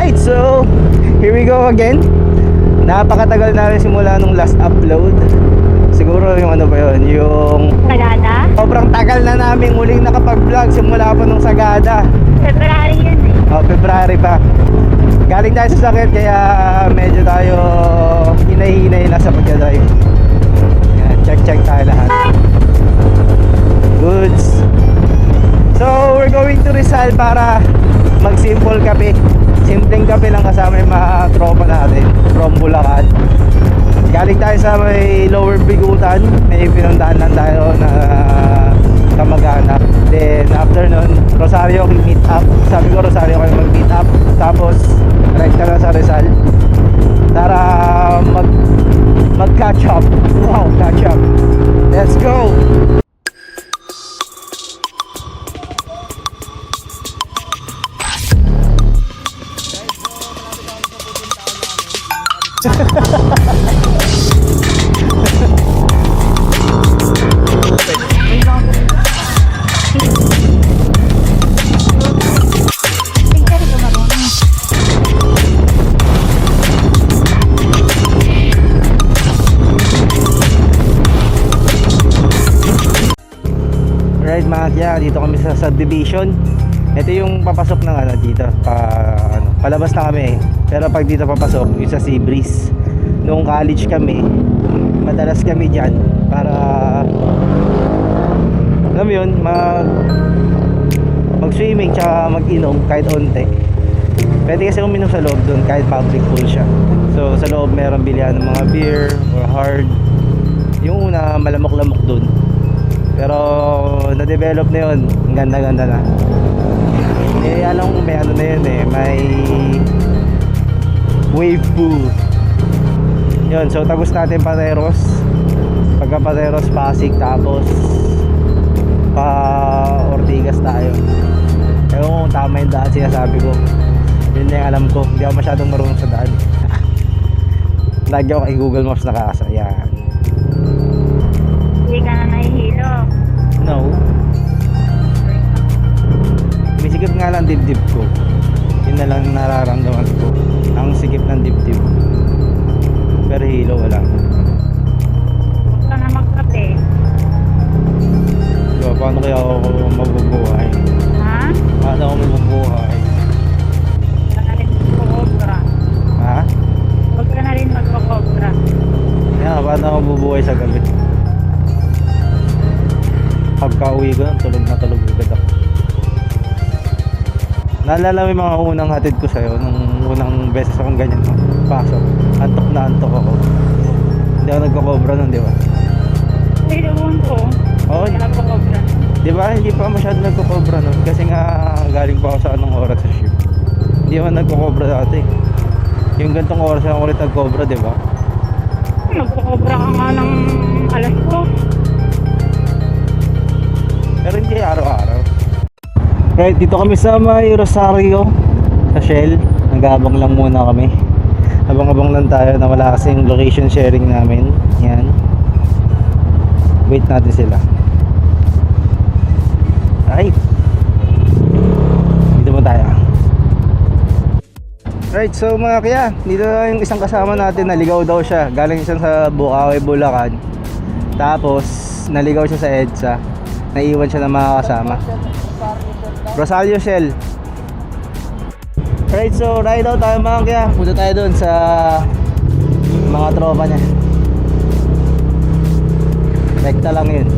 Alright, so here we go again. Napakatagal namin simula nung last upload. Siguro yung ano ba yun, yung Sagada? sobrang tagal na namin muling nakapag-vlog simula pa nung Sagada. February yun eh. February pa. Galing tayo sa sakit kaya medyo tayo hinay-hinay na sa pagdadrive. Yan, check tayo lahat. Goods. So we're going to Rizal para mag-simple kape. Simpleng kape lang kasama yung mga tropa natin from Bulacan. Galing tayo sa may Lower Bigutan. May pinuntahan lang tayo na kamag-anak. Then after nun, Rosario meet up. Sabi ko Rosario kayo mag-meet up. Tapos rekta na sa Rizal para mag-catch up. Wow, catch up. Let's go! Alright mga kya, dito kami sa subdivision. Ito yung papasok ng ano dito palabas na kami. Pero pag dito papasok yung sa Seabreeze. Noong college kami, madalas kami dyan para alam mo yun, mag-swimming tsaka mag-inom kahit onte. Pwede kasi uminom sa loob doon kahit public pool siya. So sa loob meron bilihan ng mga beer or hard. Yung una malamok-lamok doon. Pero na-develop na yun. Ang ganda-ganda na. Eh alam ko may ano na yun eh, may wave pool. Yun, so tagos natin Pateros. Pagka Pateros, Pasig, tapos pa Ortigas tayo. Ewan kung tama yung daan sinasabi ko. Yun na yung alam ko. Hindi ako masyadong marunong sa daan. Lagi ako kay Google Maps nakasa. Yan. Hindi ka na nahihilo. No. Sikip nga lang dibdib ko. Yun na lang nararamdaman ko. Ang sikip ng dibdib. Pero hilo wala. Huwag ka na magkape. Diba, paano kaya ako mabubuhay? Ha? Paano ako mabubuhay? Huwag ka na rin magkakobra. Ha? Huwag ka na rin magkakobra. Yeah, paano ako mabubuhay sa gabi? Pagka uwi ko, tulog na tulog agad ako. Naalala mo yung mga unang hatid ko sa'yo nung unang beses akong ganyan pasok. Antok na antok ako. Hindi ako nagkakobra nun, di ba? Hindi naman ko. Oo. Hindi ka nagkakobra. Di ba? Hindi pa masyado nagkakobra nun. Kasi nga galing pa ako sa anong oras sa shift. Hindi ako nagkakobra dati. Yung gantong oras ako ulit nagkobra, di ba? Nagkakobra ka nga ng alas ko. Pero hindi araw-araw. Right, dito kami sa may Rosario sa Shell. Nag-aabang lang muna kami. Abang-abang lang tayo na wala kasing location sharing namin. Yan. Wait natin sila. Right. Dito mo tayo. Right, so mga kaya, dito yung isang kasama natin, naligaw daw siya. Galing siya sa Bukawi, Bulacan. Tapos naligaw siya sa EDSA. Naiwan siya ng mga kasama. Rosario Shell. Right, so ride out tayo mga kaya. Punta tayo doon sa mga tropa niya. Rekta lang yun.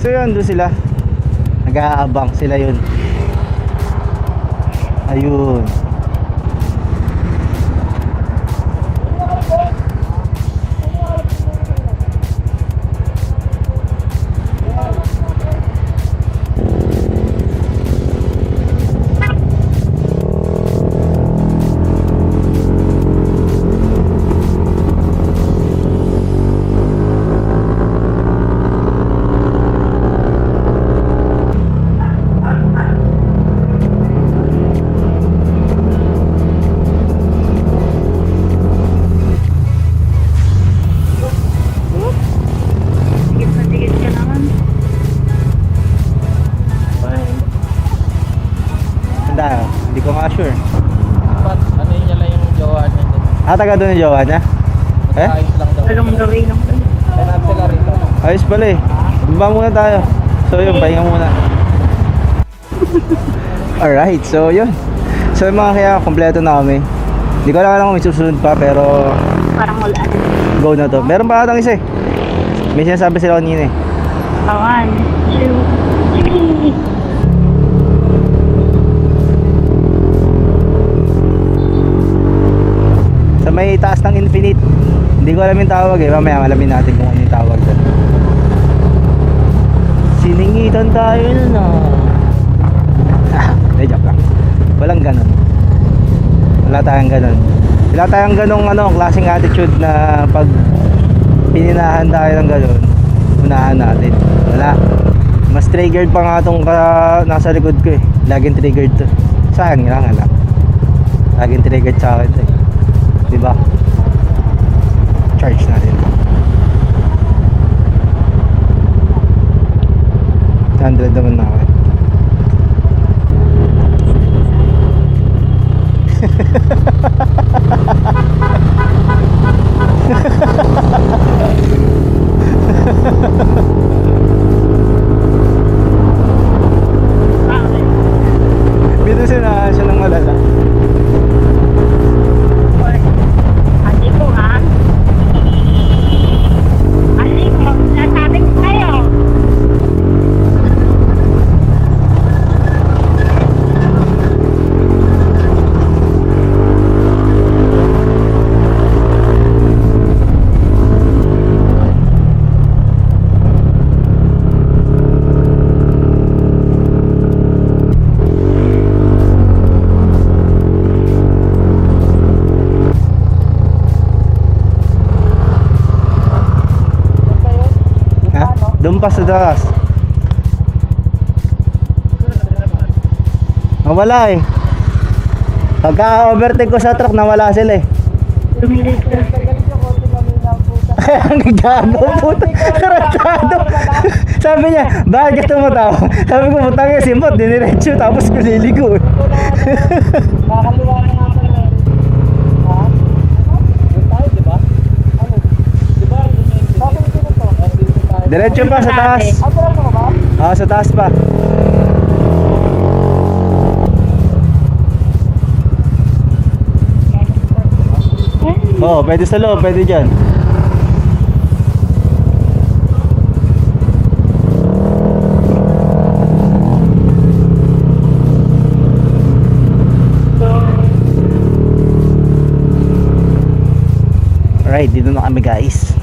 So yun, doon sila. Nag-aabang sila yun. Ayun. Tigit na tigit ka naman. Tanda, hindi ko nga sure. Ba't ano yun niya lang yung jowa niya dyan? Ah, taga doon yung jowa niya? Eh? Ayos lang daw. Along the way lang dun. Hanap sila rito. Ayos pala eh. Baba muna tayo. So yun, pahinga muna. Alright, so yun. So yung mga kaya, kompleto na kami. Hindi ko lang alam kung may susunod pa, pero Parang wala. go na to. Meron pa atang isa eh. May sinasabi sila kanina eh. 1, 2, 3. Sa may taas ng Infinite. Hindi ko alam yung tawag eh. Mamaya alamin natin kung ano yung tawag doon. Siningitan tayo nun ah. Hindi, joke lang. Walang ganun. Wala tayong ganun. Wala tayong ganung klaseng attitude na pag pininahan tayo ng ganun, unahan natin. Wala. Mas triggered pa nga itong nasa likod ko eh. Laging triggered to. Sa akin nga lang. Laging triggered sa akin to eh. Diba? Charge natin. 100 naman na ako eh. Binusin na siya ng malala. Ate ko ha. Ate ko, nasabi ko kayo. Ha? Doon pa sa taas. Nawala eh. Pagka-overtake ko sa truck, nawala sila eh. Lumilit ka. Ang gago, puto. Karatado. Sabi niya, bakit ka tumatawa? Sabi ko, putang yung simpot, diniretso, tapos kuliligo eh. Kakaliwa na nga pala. Ha? Doon tayo, di ba? Ano? Di ba? Bakit dito to? Dito tayo. Diretso pa sa taas. Ah, parang mo ba? Ah, sa taas pa. Oo, pwede sa loob, pwede dyan. Alright, dito na kami guys.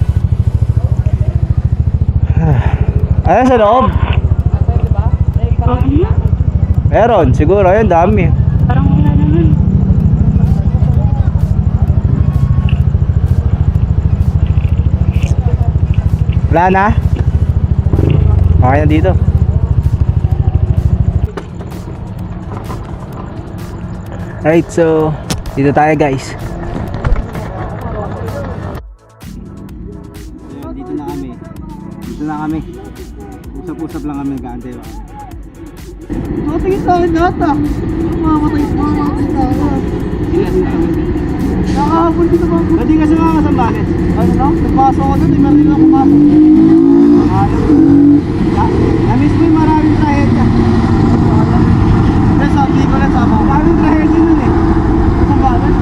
Ayan sa loob. Meron, siguro, ayun, dami. Parang wala naman. Wala na? Okay na dito. Alright, so dito tayo guys. Ayan, dito na kami. Dito na kami. Usap-usap lang kami, nag-aantay ba? Matingin sa akin lahat ah. Mamatay sa akin. Nakahabol dito ba? Ba't di ka sumama sa bakit? Ano na? Nagpasok ako doon, meron din ako pumasok. Ayaw. Na-miss mo yung maraming trahedya. Kaya sabi ko lang sama. Maraming trahedya nun eh. Kung bakit?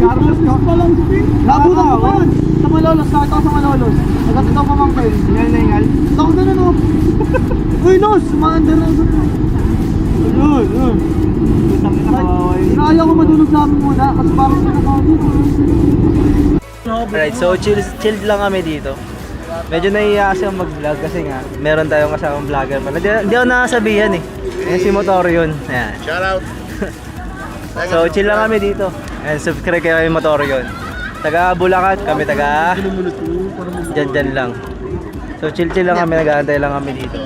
Carlos ka? Pa lang sabi. Labutan ko pa yan. Sa Malolos, kahit ako sa Malolos. Nagkatataw pa mang kayo. Hingal na hingal. Tawag na no. Uy, Nos! Maanda na. Yun. Inaaya ko madulog namin muna kasi parang pinakawin. Alright, so chill lang kami dito. Medyo nahihiya kasi ako mag-vlog kasi nga meron tayong kasamang vlogger pala. Hindi ako nakasabihan eh. Ayan si Motorion. Ayan. Shout out. So chill lang kami dito. And subscribe kayo kay Motorion. Taga Bulacan, kami taga dyan lang. So chill lang kami, nag-aantay lang kami dito.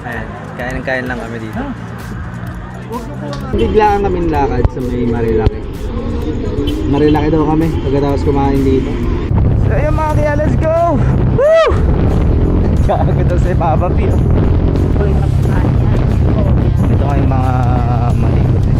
Ayan, kain lang kami dito. Biglaan kami lakad sa may Marilaki. Marilaki daw kami pagkatapos kumain dito. So ayun mga kaya, let's go! Woo! Kagad daw sa Papa P. Ito kayong mga malikot eh.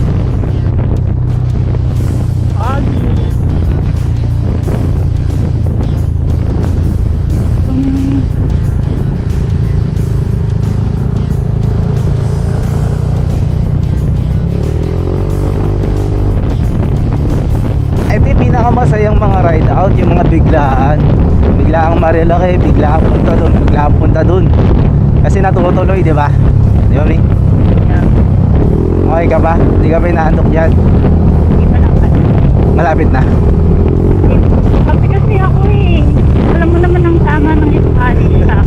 Ito yung pinakamasayang mga ride out, yung mga biglaan. Biglaang Marilaki, biglaang punta doon, biglaang punta doon. Kasi natutuloy, di ba? Di ba, Ming? Okay ka ba? Hindi ka ba inaantok dyan? Hindi pa lang. Malapit na. Kapit kasi ako eh. Alam mo naman ang tama ng Spanish ka.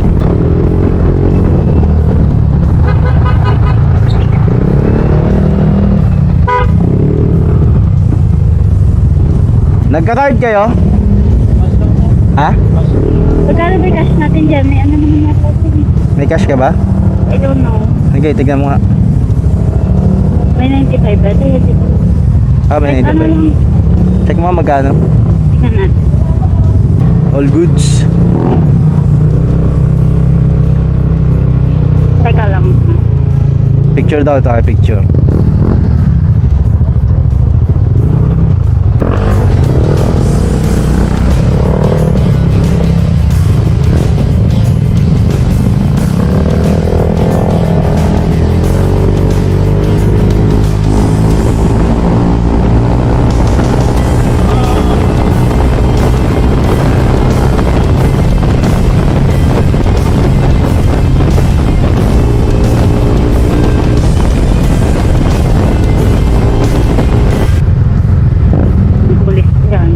Nagka-card kayo? Ha? Pagkano ba cash natin dyan? May ano naman natin? May cash ka ba? I don't know. Okay, tignan mo nga. May 95 ba? Ah, may Ano 95. lang? Check mo nga magkano. Tingnan natin. All goods. Teka lang. Picture daw ito, picture. Pulis yan.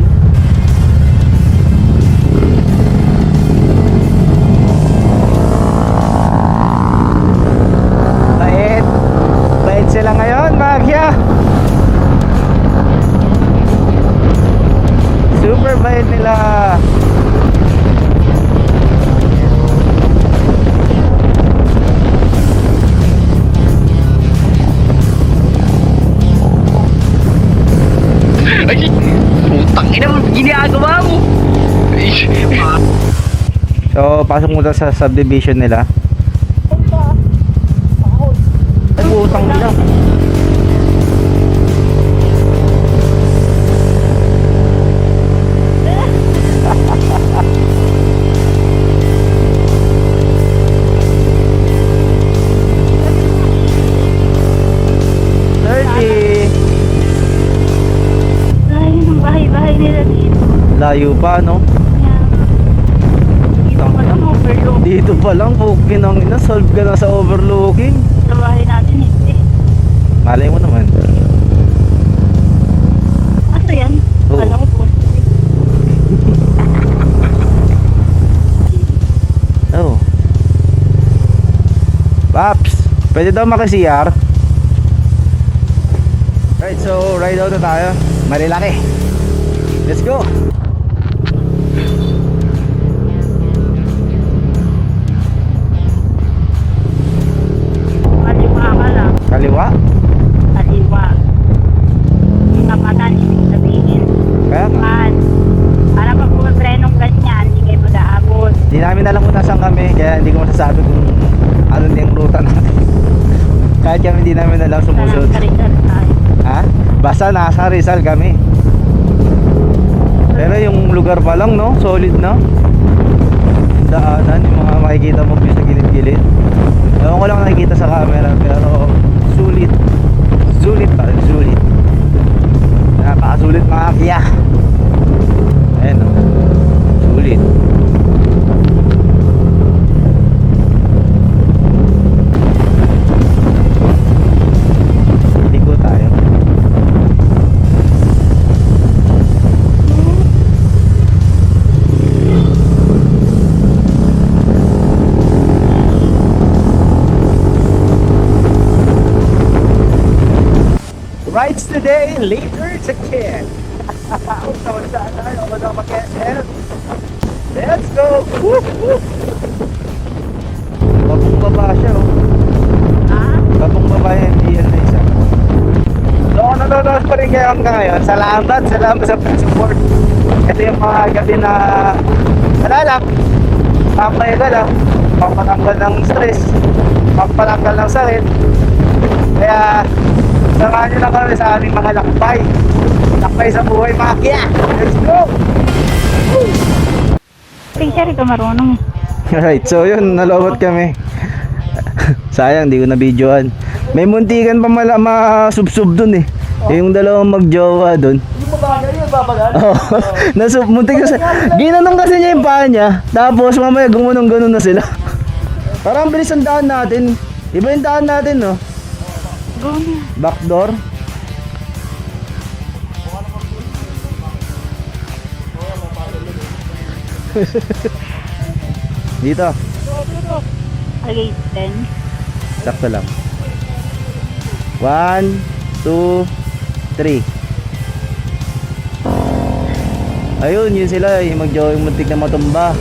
Bait. Bait sila ngayon, Magya. Super bait nila. Ay, putang ina mo, ginagawa mo. So, pasok muna sa subdivision nila. Ay, utang nila. Layo ng bahay-bahay nila dito. Layo pa, no? Yan. Dito pa lang overlook. Dito pa lang, pukin ang ina, solve ka na sa overlooking. Sa bahay natin hindi. Malay mo naman. Aso yan? Oo. Kala ko po. Oh. Paps, pwede daw maki-CR? Right, so ride out na tayo. Marilaki. Let's go. Kaliwa ka lang. Kaliwa? Kaliwa. Yung kapatan, ibig sabihin. Kaya nga. Man. Para pag pumiprenong ganyan, hindi kayo mag-aabot. Hindi namin alam kung nasaan kami, kaya hindi ko masasabi kung ano na yung ruta natin. Kahit kami hindi namin alam sumusunod. Sa Rizal tayo. Ha? Basta nasa Rizal kami. Pero yung lugar pa lang, no? Solid, no? Daanan, yung mga makikita mo sa gilid-gilid. Ewan ko lang nakikita sa camera, pero sulit. Sulit pa rin, sulit. Napakasulit mga kiya. Ayan, no? Sulit. day later again. Let's go! Woo! Woo! Babong baba siya, oh. Ah? Babong baba yung MDL na isa. So, kung nanonood pa rin kayo hanggang ngayon, salamat sa support. Ito yung mga gabi na wala lang, papayaga lang, pampatanggal ng stress, pampatanggal ng sakit. Kaya, samahan nyo lang kami sa aming mga lakbay. Lakbay sa buhay, mga kya! Let's go! Picture ka marunong. Alright, so yun, nalawat kami. Sayang, di ko na videoan. May muntikan pa masubsub dun eh. Yung dalawang magjowa dun. Yung babagay yun, babagal. Oh, muntik na ginanong kasi niya yung paa niya. Tapos mamaya gumunong-ganon na sila. Parang bilis ang daan natin. Iba yung daan natin, no? Go na. Backdoor. Dito, Okay, 10. sakto lang. 1, 2, 3. Ayun, yun sila, yung mag-jowa yung muntik na matumba.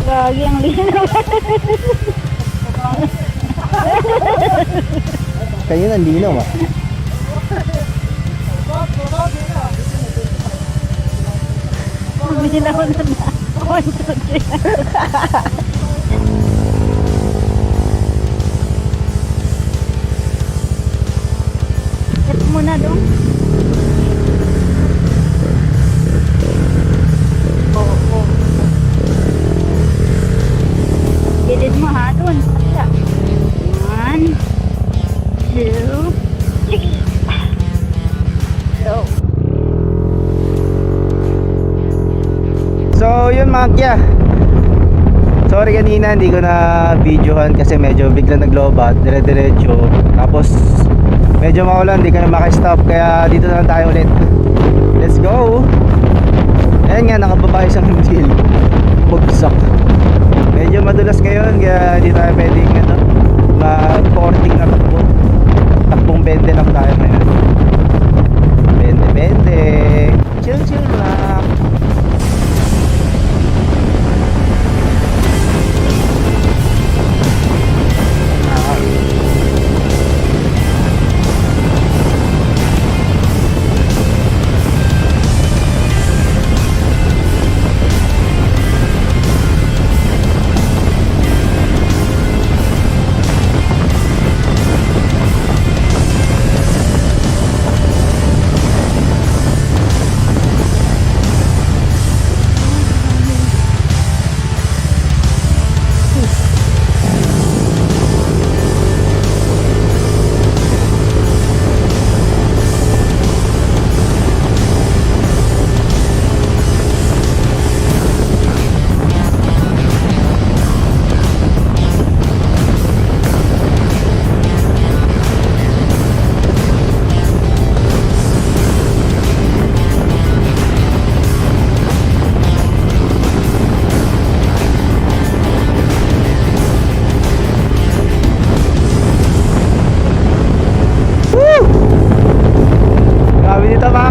Gagi ang linaw. Kanya nang linaw ah. Bigyan ako na 1, 2, 3. Ito muna dong. Oo. Gilid mo ha, doon. 1, 2, 3. Go. So yun mga kya, sorry kanina hindi ko na videohan kasi medyo bigla naglobat, dire-diretso. Tapos medyo maulan, hindi ka na makastop, kaya dito na lang tayo ulit. Let's go. Ayan nga, nakababa isang MDL. Bugsak. Medyo madulas ngayon kaya hindi tayo pwedeng mag-porting na takbo. Takbong 20 lang tayo ngayon. 20. Chill lang.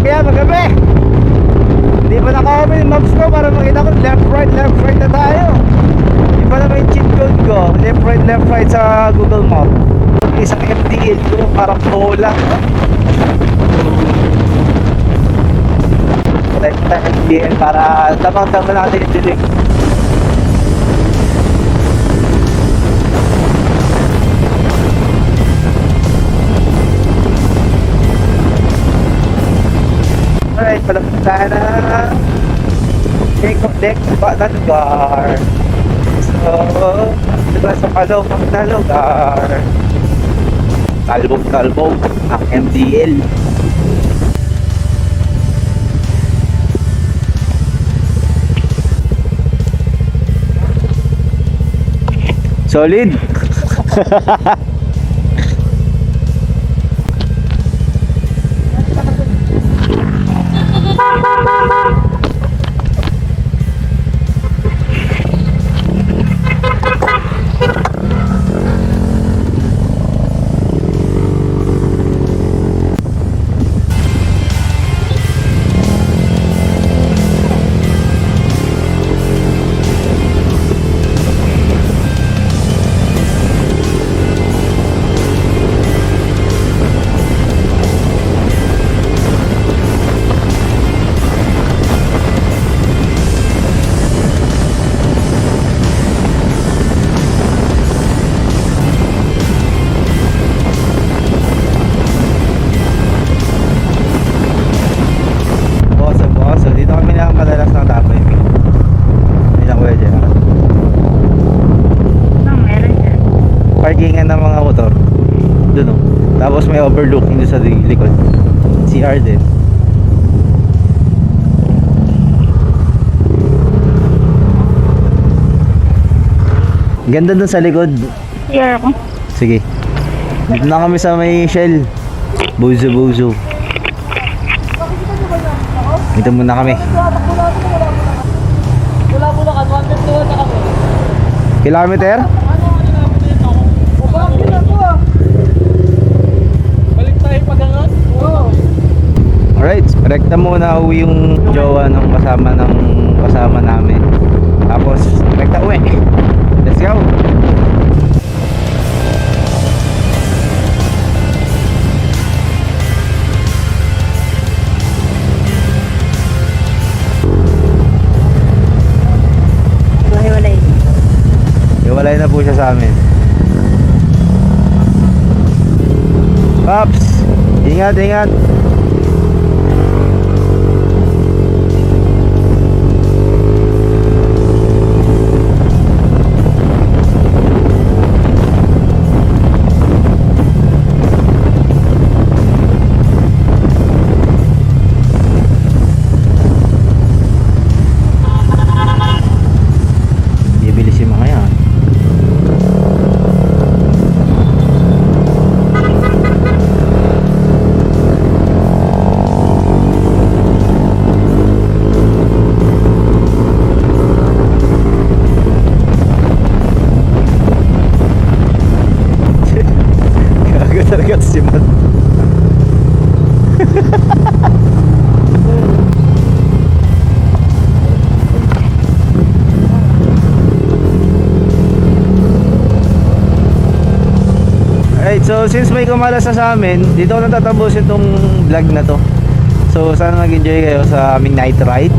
Kaya magabi, hindi pa naka-open yung maps ko para makita ko left right na tayo. Hindi pa naman yung cheat code ko, left right sa Google Map. Isang MDL ko, parang bola. Left na MDL para tamang-tama natin yung dilig. Alright, palapunta na Deck Batangar. So, diba sa kalawang na lugar, kalbog ang MDL. Solid. Tapos may overlooking doon sa likod. CR din. Ganda dun sa likod. Here ako. Sige. Dito na kami sa may Shell. Bozo. Dito muna kami. Wala po na ka, 151 na kami. Kilometer? Balik tayo pag ganun? Oo. Alright, rekta muna uwi yung jowa ng kasama namin. Tapos, rekta uwi. Let's go! Walay-walay. Iwalay na po siya sa amin. Pops! Ingat! Bibilis yung mga yan. Gago talaga si Matt. Alright, so since may kumalas na sa amin, dito ko natatapos itong vlog na to. So sana nag-enjoy kayo sa aming night ride.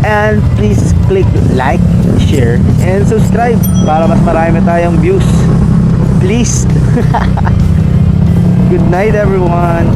And please click like, share, and subscribe para mas marami tayong views. Please. Good night everyone.